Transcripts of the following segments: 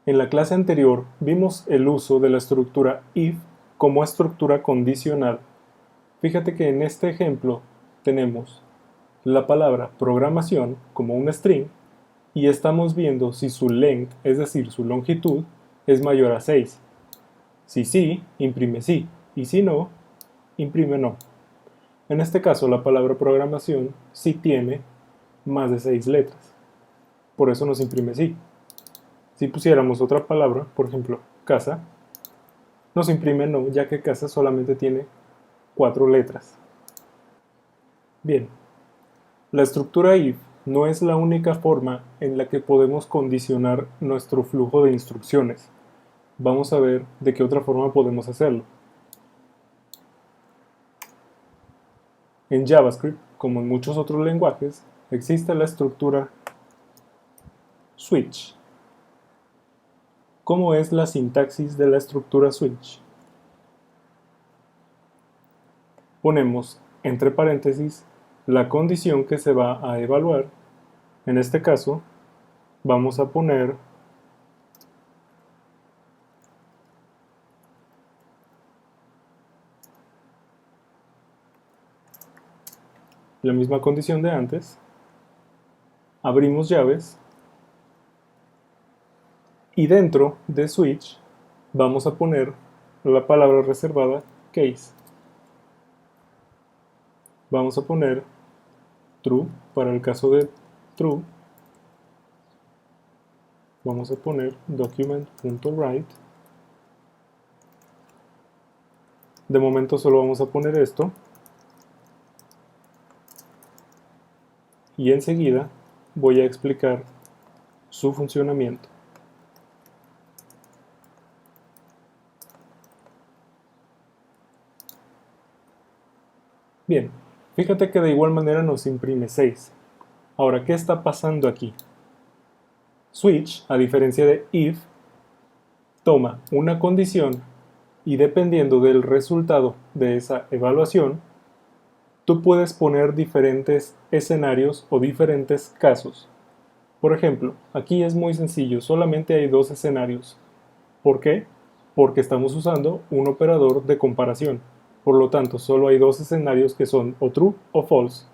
En la clase anterior vimos el uso de la estructura if como estructura condicional. Fíjate que en este ejemplo tenemos la palabra programación como un string y estamos viendo si su length, es decir, su longitud, es mayor a 6. Si sí, imprime sí, y si no, imprime no. En este caso, la palabra programación sí tiene más de 6 letras, por eso nos imprime sí. Si pusiéramos otra palabra, por ejemplo, casa, nos imprime no, ya que casa solamente tiene 4 letras. Bien, la estructura if no es la única forma en la que podemos condicionar nuestro flujo de instrucciones. Vamos a ver de qué otra forma podemos hacerlo. En JavaScript, como en muchos otros lenguajes, existe la estructura switch. ¿Cómo es la sintaxis de la estructura switch? Ponemos entre paréntesis la condición que se va a evaluar. En este caso, vamos a poner la misma condición de antes, abrimos llaves y dentro de switch vamos a poner la palabra reservada case. Vamos a poner true para el caso de true. Vamos a poner document.write. De momento solo vamos a poner esto. Y enseguida voy a explicar su funcionamiento. Bien, fíjate que de igual manera nos imprime 6. Ahora, ¿qué está pasando aquí? Switch, a diferencia de if, toma una condición y dependiendo del resultado de esa evaluación, tú puedes poner diferentes escenarios o diferentes casos. Por ejemplo, aquí es muy sencillo, solamente hay 2 escenarios. ¿Por qué? Porque estamos usando un operador de comparación. Por lo tanto, solo hay 2 escenarios que son o true o false.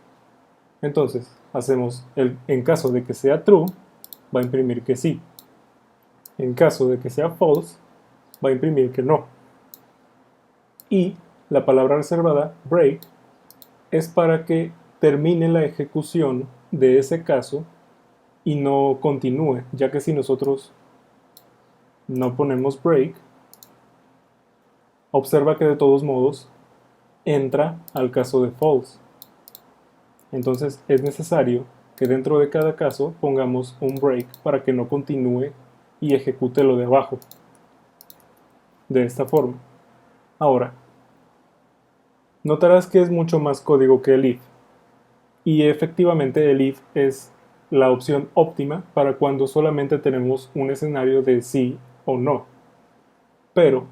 Entonces, hacemos en caso de que sea true, va a imprimir que sí. En caso de que sea false, va a imprimir que no. Y la palabra reservada, break, es para que termine la ejecución de ese caso y no continúe, ya que si nosotros no ponemos break, observa que de todos modos entra al caso de false. Entonces es necesario que dentro de cada caso pongamos un break para que no continúe y ejecute lo de abajo. De esta forma. Ahora, notarás que es mucho más código que el if. Y efectivamente el if es la opción óptima para cuando solamente tenemos un escenario de sí o no. Pero,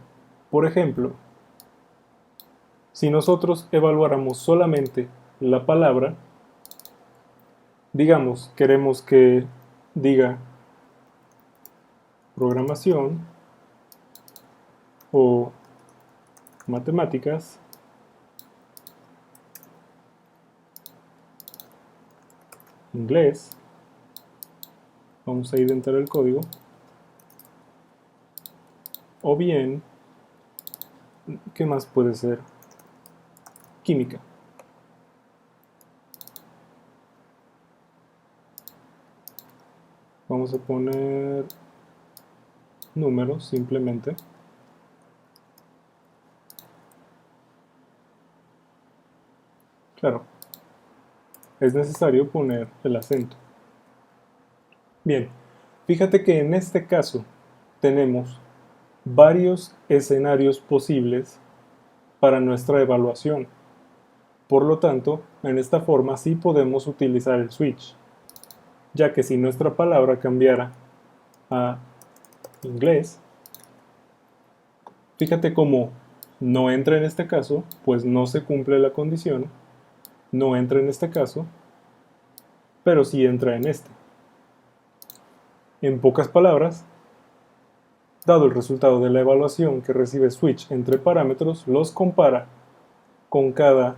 por ejemplo, si nosotros evaluáramos solamente la palabra, digamos, queremos que diga programación o matemáticas, inglés, vamos a indentar el código, o bien, ¿qué más puede ser? Química. Vamos a poner números simplemente. Claro, es necesario poner el acento. Bien, fíjate que en este caso tenemos varios escenarios posibles para nuestra evaluación. Por lo tanto, en esta forma sí podemos utilizar el switch, ya que si nuestra palabra cambiara a inglés, fíjate cómo no entra en este caso, pues no se cumple la condición, no entra en este caso, pero sí entra en este. En pocas palabras, Dado el resultado de la evaluación que recibe switch entre parámetros, los compara con cada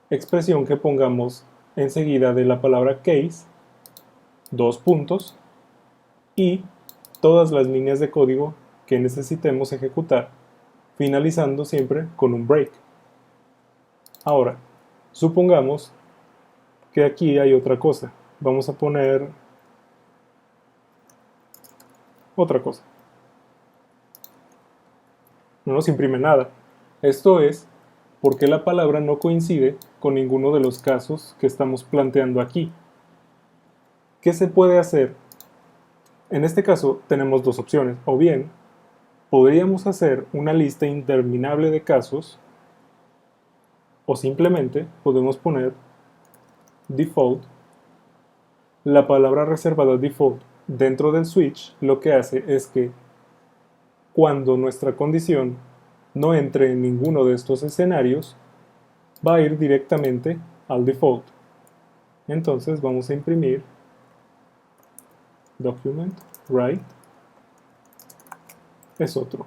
expresión que pongamos enseguida de la palabra case, dos puntos, y todas las líneas de código que necesitemos ejecutar, finalizando siempre con un break. Ahora, supongamos que aquí hay otra cosa. Vamos a poner otra cosa. No nos imprime nada. Esto es porque la palabra no coincide con ninguno de los casos que estamos planteando aquí. ¿Qué se puede hacer? En este caso tenemos dos opciones. O bien, podríamos hacer una lista interminable de casos, o simplemente podemos poner default. La palabra reservada default dentro del switch lo que hace es que cuando nuestra condición no entre en ninguno de estos escenarios, va a ir directamente al default. Entonces vamos a imprimir document write es otro.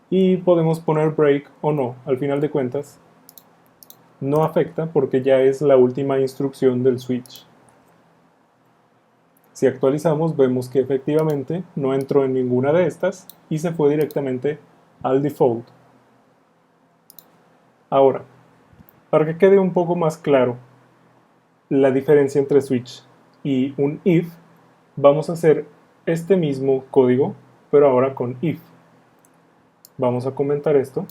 Y podemos poner break o no. Al final de cuentas, no afecta porque ya es la última instrucción del switch. Si actualizamos, vemos que efectivamente no entró en ninguna de estas y se fue directamente al default. Ahora, para que quede un poco más claro la diferencia entre switch y un if, vamos a hacer este mismo código, pero ahora con if. Vamos a comentar esto.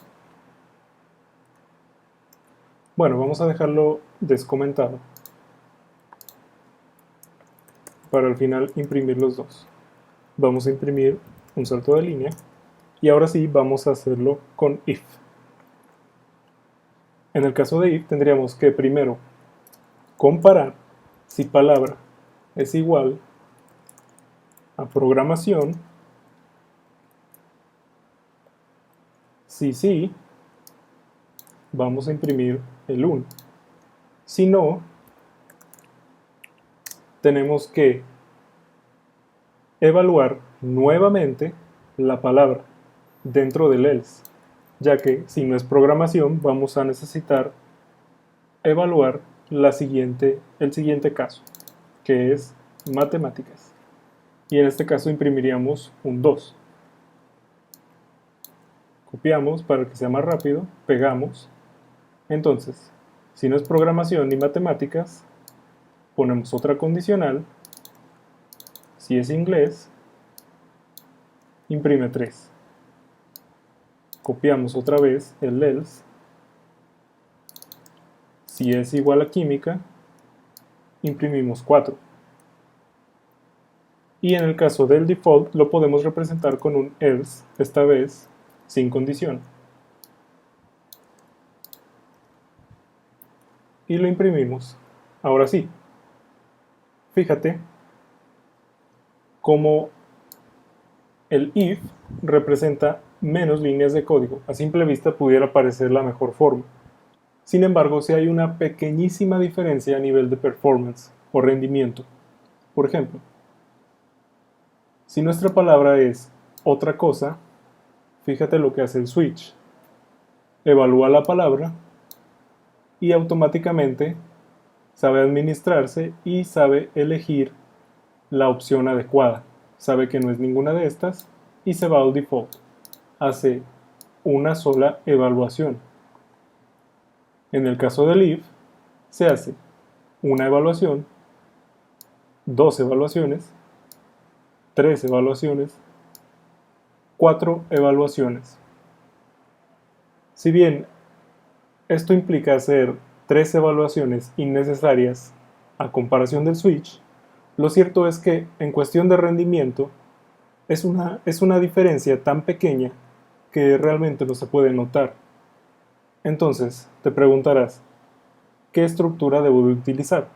Bueno, vamos a dejarlo descomentado para al final imprimir los dos. Vamos a imprimir un salto de línea y ahora sí vamos a hacerlo con if. En el caso de if tendríamos que primero comparar si palabra es igual a programación, si sí, vamos a imprimir el 1. Si no, tenemos que evaluar nuevamente la palabra dentro del else, ya que si no es programación vamos a necesitar evaluar el siguiente caso, que es matemáticas. Y en este caso imprimiríamos un 2. Copiamos para que sea más rápido, pegamos. Entonces, si no es programación ni matemáticas, ponemos otra condicional. Si es inglés, imprime 3. Copiamos otra vez el else. Si es igual a química, imprimimos 4. Y en el caso del default lo podemos representar con un else, esta vez sin condición. Y lo imprimimos. Ahora sí, fíjate cómo el if representa menos líneas de código. A simple vista pudiera parecer la mejor forma. Sin embargo, sí hay una pequeñísima diferencia a nivel de performance o rendimiento. Por ejemplo, si nuestra palabra es otra cosa, fíjate lo que hace el switch. Evalúa la palabra y automáticamente sabe administrarse y sabe elegir la opción adecuada. Sabe que no es ninguna de estas y se va al default. Hace una sola evaluación. En el caso del if, se hace una evaluación, 2 evaluaciones, 3 evaluaciones, 4 evaluaciones. Si bien esto implica hacer 3 evaluaciones innecesarias a comparación del switch, lo cierto es que en cuestión de rendimiento es una diferencia tan pequeña que realmente no se puede notar. Entonces, te preguntarás, ¿qué estructura debo de utilizar?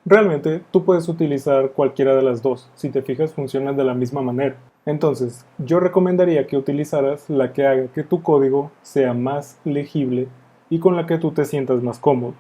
Realmente, tú puedes utilizar cualquiera de las dos. Si te fijas, funcionan de la misma manera. Entonces, yo recomendaría que utilizaras la que haga que tu código sea más legible y con la que tú te sientas más cómodo.